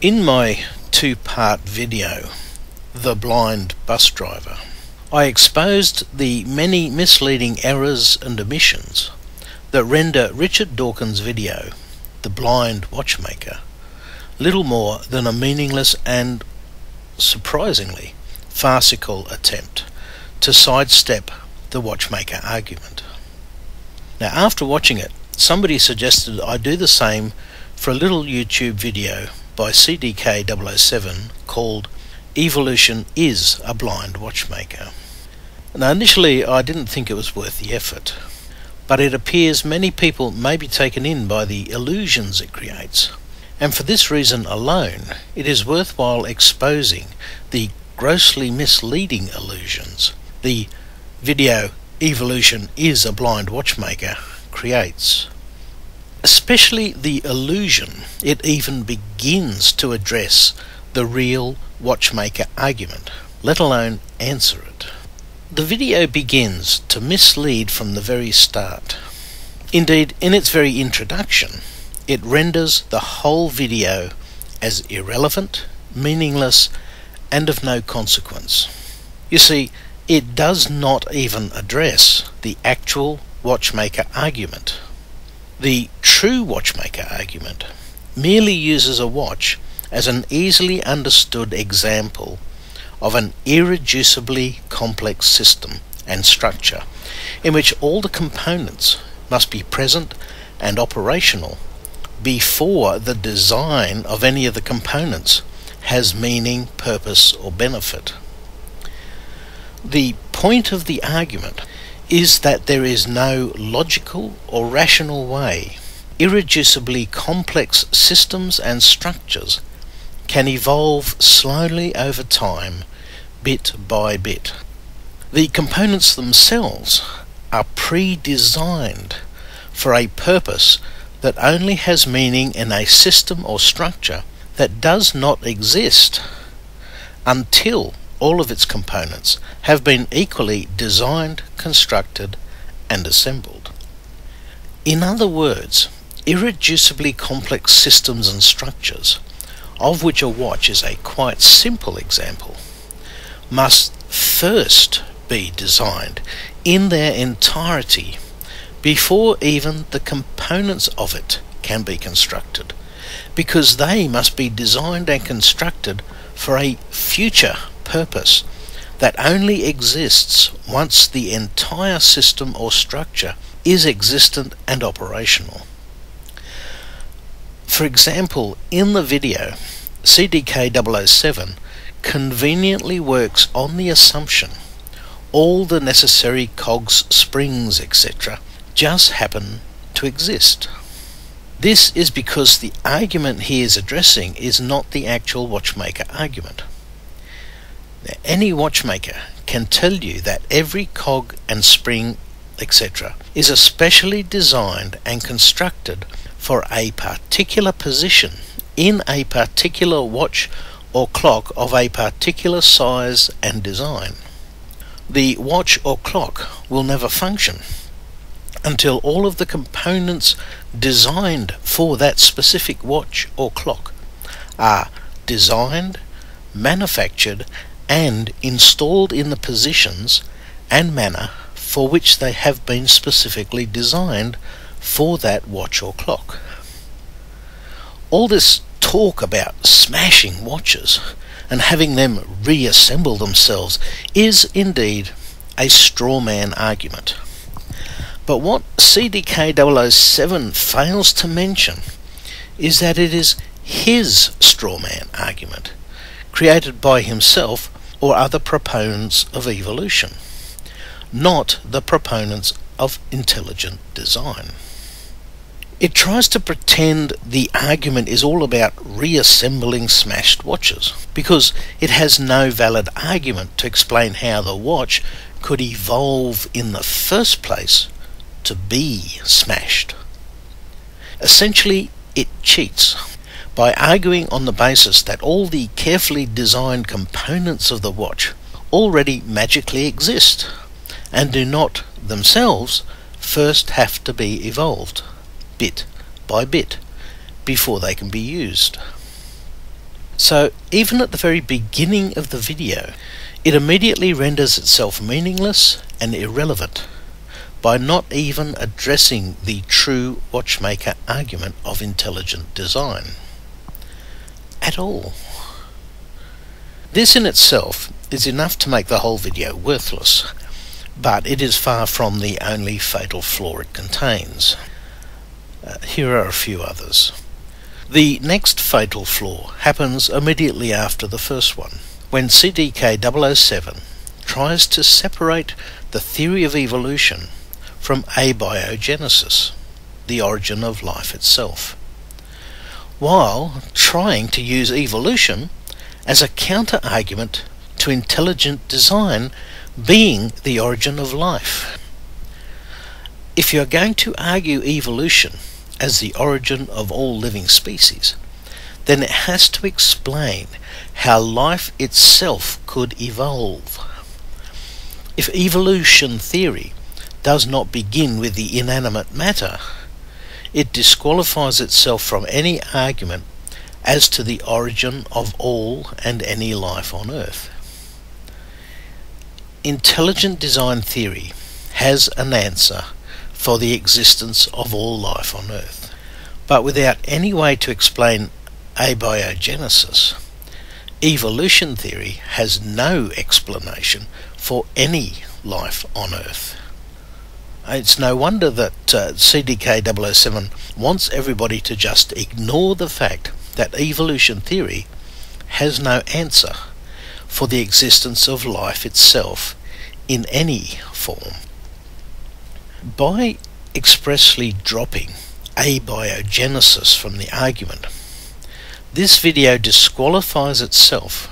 In my two-part video, The Blind Bus Driver, I exposed the many misleading errors and omissions that render Richard Dawkins' video, The Blind Watchmaker, little more than a meaningless and, surprisingly, farcical attempt to sidestep the Watchmaker argument. Now, after watching it, somebody suggested I do the same for a little YouTube video by CDK007 called Evolution is a Blind Watchmaker. Now, initially I didn't think it was worth the effort, but it appears many people may be taken in by the illusions it creates, and for this reason alone it is worthwhile exposing the grossly misleading illusions the video Evolution is a Blind Watchmaker creates. Especially the illusion it even begins to address the real watchmaker argument, let alone answer it. The video begins to mislead from the very start. Indeed, in its very introduction, it renders the whole video as irrelevant, meaningless, and of no consequence. You see, it does not even address the actual watchmaker argument. The true watchmaker argument merely uses a watch as an easily understood example of an irreducibly complex system and structure in which all the components must be present and operational before the design of any of the components has meaning, purpose, or benefit. The point of the argument is that there is no logical or rational way irreducibly complex systems and structures can evolve slowly over time, bit by bit. The components themselves are pre-designed for a purpose that only has meaning in a system or structure that does not exist until all of its components have been equally designed, constructed, and assembled. In other words, irreducibly complex systems and structures, of which a watch is a quite simple example, must first be designed in their entirety before even the components of it can be constructed, because they must be designed and constructed for a future purpose that only exists once the entire system or structure is existent and operational. For example, in the video, CDK007 conveniently works on the assumption all the necessary cogs, springs, etc. just happen to exist. This is because the argument he is addressing is not the actual watchmaker argument. Now, any watchmaker can tell you that every cog and spring, etc., is especially designed and constructed for a particular position in a particular watch or clock of a particular size and design. The watch or clock will never function until all of the components designed for that specific watch or clock are designed, manufactured, and installed in the positions and manner for which they have been specifically designed for that watch or clock. All this talk about smashing watches and having them reassemble themselves is indeed a strawman argument. But what CDK007 fails to mention is that it is his strawman argument, created by himself or other proponents of evolution, not the proponents of intelligent design. It tries to pretend the argument is all about reassembling smashed watches, because it has no valid argument to explain how the watch could evolve in the first place to be smashed. Essentially, it cheats by arguing on the basis that all the carefully designed components of the watch already magically exist and do not themselves first have to be evolved bit by bit before they can be used. So even at the very beginning of the video, it immediately renders itself meaningless and irrelevant by not even addressing the true watchmaker argument of intelligent design at all. This in itself is enough to make the whole video worthless, but it is far from the only fatal flaw it contains. Here are a few others. The next fatal flaw happens immediately after the first one, when CDK007 tries to separate the theory of evolution from abiogenesis, the origin of life itself, while trying to use evolution as a counter-argument to intelligent design being the origin of life. If you are going to argue evolution as the origin of all living species, then it has to explain how life itself could evolve. If evolution theory does not begin with the inanimate matter, it disqualifies itself from any argument as to the origin of all and any life on Earth. Intelligent design theory has an answer for the existence of all life on Earth, but without any way to explain abiogenesis, evolution theory has no explanation for any life on Earth. It's no wonder that CDK007 wants everybody to just ignore the fact that evolution theory has no answer for the existence of life itself in any form. By expressly dropping abiogenesis from the argument, this video disqualifies itself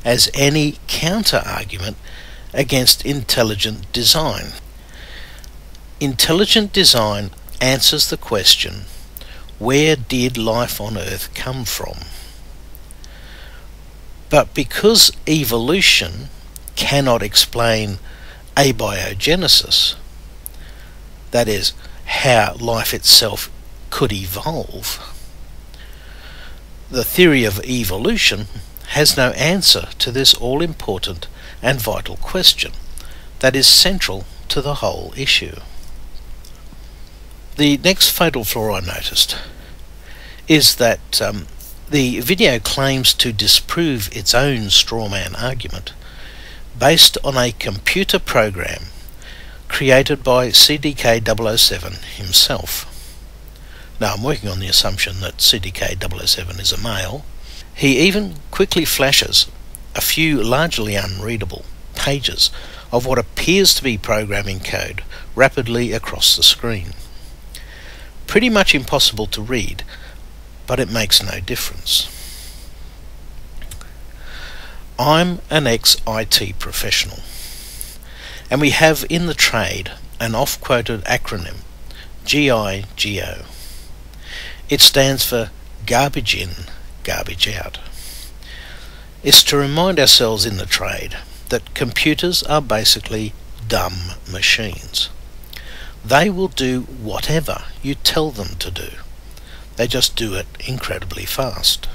as any counter-argument against intelligent design. Intelligent design answers the question, where did life on Earth come from? But because evolution cannot explain abiogenesis, that is, how life itself could evolve, the theory of evolution has no answer to this all-important and vital question that is central to the whole issue. The next fatal flaw I noticed is that the video claims to disprove its own strawman argument based on a computer program created by CDK007 himself. Now, I'm working on the assumption that CDK007 is a male. He even quickly flashes a few largely unreadable pages of what appears to be programming code rapidly across the screen. Pretty much impossible to read, but it makes no difference. I'm an ex-IT professional, and we have in the trade an oft-quoted acronym, GIGO. It stands for garbage in, garbage out. It's to remind ourselves in the trade that computers are basically dumb machines. They will do whatever you tell them to do. They just do it incredibly fast.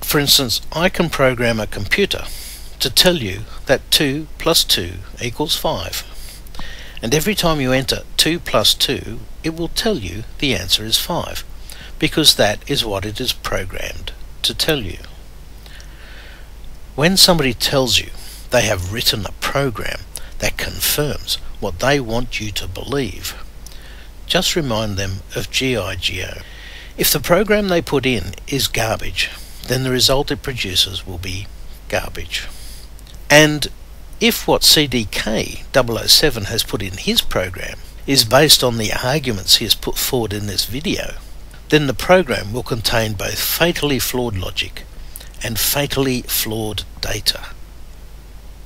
For instance, I can program a computer to tell you that 2 plus 2 equals 5. And every time you enter 2 plus 2, it will tell you the answer is 5, because that is what it is programmed to tell you. When somebody tells you they have written a program that confirms what they want you to believe, just remind them of GIGO. If the program they put in is garbage, then the result it produces will be garbage. And if what CDK007 has put in his program is based on the arguments he has put forward in this video, then the program will contain both fatally flawed logic and fatally flawed data.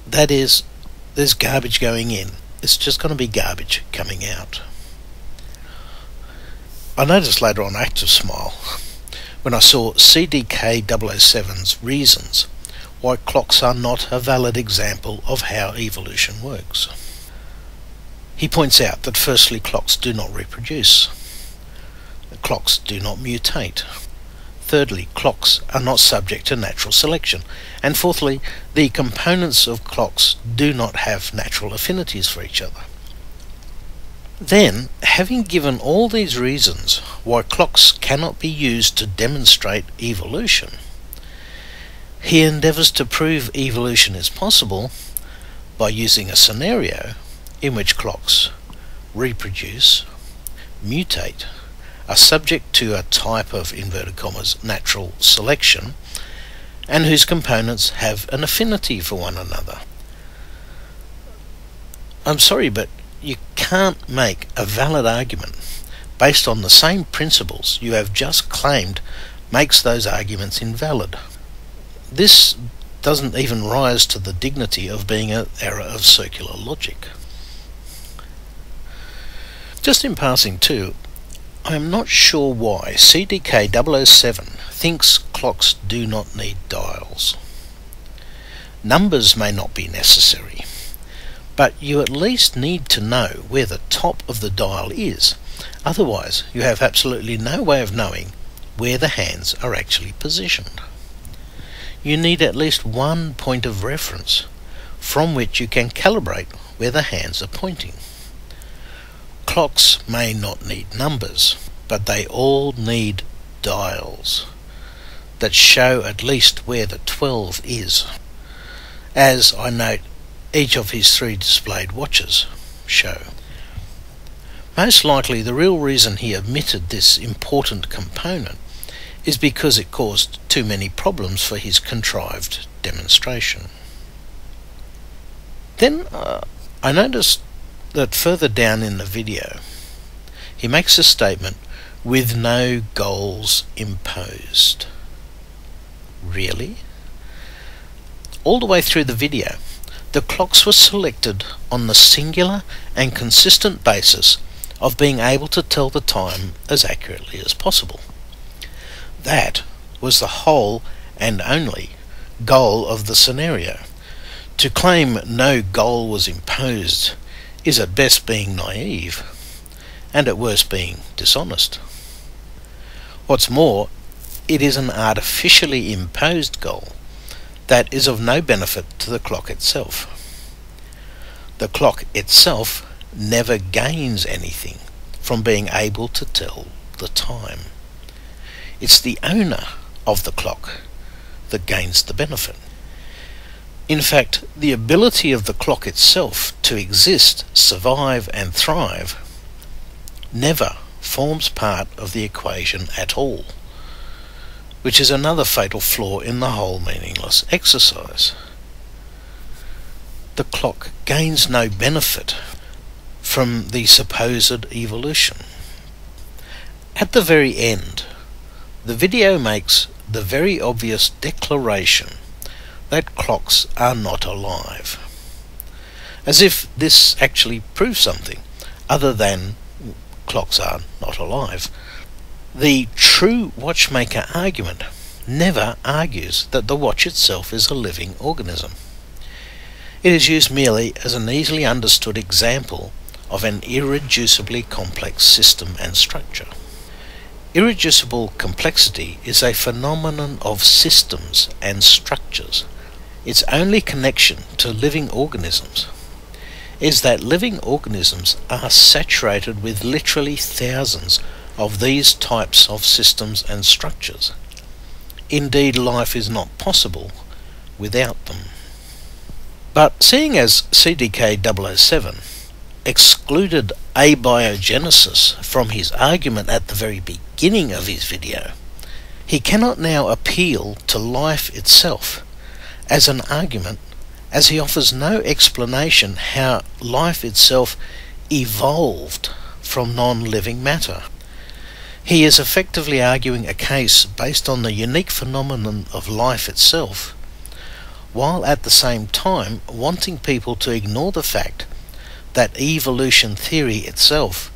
That is, there's garbage going in, it's just going to be garbage coming out. I noticed later on I had to smile when I saw CDK007's reasons why clocks are not a valid example of how evolution works. He points out that firstly, clocks do not reproduce. Clocks do not mutate. Thirdly, clocks are not subject to natural selection. And fourthly, the components of clocks do not have natural affinities for each other. Then, having given all these reasons why clocks cannot be used to demonstrate evolution, he endeavours to prove evolution is possible by using a scenario in which clocks reproduce, mutate, are subject to a type of, inverted commas, natural selection, and whose components have an affinity for one another. I'm sorry, but you can't make a valid argument based on the same principles you have just claimed makes those arguments invalid. This doesn't even rise to the dignity of being an error of circular logic. Just in passing too, I am not sure why CDK007 thinks clocks do not need dials. Numbers may not be necessary, but you at least need to know where the top of the dial is. Otherwise, you have absolutely no way of knowing where the hands are actually positioned. You need at least one point of reference from which you can calibrate where the hands are pointing. Clocks may not need numbers, but they all need dials that show at least where the 12 is, as I note each of his 3 displayed watches show. Most likely the real reason he omitted this important component is because it caused too many problems for his contrived demonstration. Then I noticed that further down in the video he makes a statement, with no goals imposed. Really? All the way through the video, the clocks were selected on the singular and consistent basis of being able to tell the time as accurately as possible. That was the whole and only goal of the scenario. To claim no goal was imposed is at best being naive, and at worst being dishonest. What's more, it is an artificially imposed goal that is of no benefit to the clock itself. The clock itself never gains anything from being able to tell the time. It's the owner of the clock that gains the benefit. In fact, the ability of the clock itself to exist, survive and thrive never forms part of the equation at all, which is another fatal flaw in the whole meaningless exercise. The clock gains no benefit from the supposed evolution. At the very end, the video makes the very obvious declaration that clocks are not alive, as if this actually proves something other than clocks are not alive. The true watchmaker argument never argues that the watch itself is a living organism. It is used merely as an easily understood example of an irreducibly complex system and structure. Irreducible complexity is a phenomenon of systems and structures. Its only connection to living organisms is that living organisms are saturated with literally thousands of these types of systems and structures. Indeed, life is not possible without them. But seeing as CDK007 excluded abiogenesis from his argument at the very beginning of his video, he cannot now appeal to life itself as an argument, as he offers no explanation how life itself evolved from non-living matter. He is effectively arguing a case based on the unique phenomenon of life itself, while at the same time wanting people to ignore the fact that evolution theory itself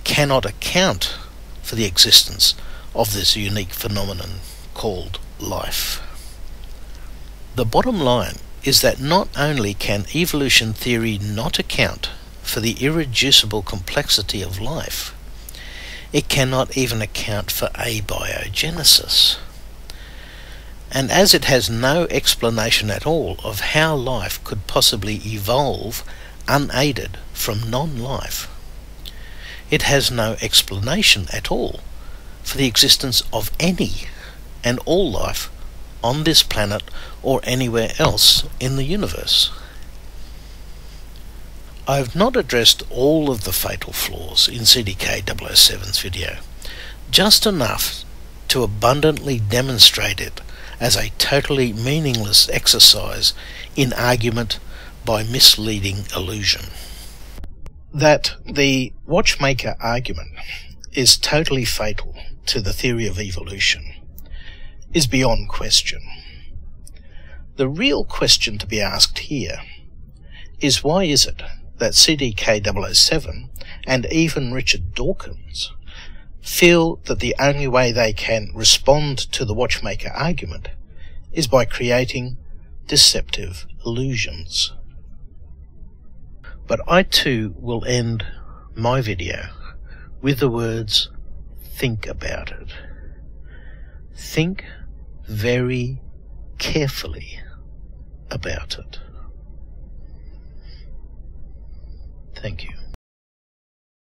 cannot account for the existence of this unique phenomenon called life. The bottom line is that not only can evolution theory not account for the irreducible complexity of life, it cannot even account for abiogenesis. and as it has no explanation at all of how life could possibly evolve unaided from non-life, it has no explanation at all for the existence of any and all life on this planet or anywhere else in the universe. I have not addressed all of the fatal flaws in CDK007's video, just enough to abundantly demonstrate it as a totally meaningless exercise in argument by misleading illusion. That the Watchmaker argument is totally fatal to the theory of evolution is beyond question. The real question to be asked here is, why is it that CDK007 and even Richard Dawkins feel that the only way they can respond to the Watchmaker argument is by creating deceptive illusions? But I too will end my video with the words, think about it. Think very carefully about it. Thank you.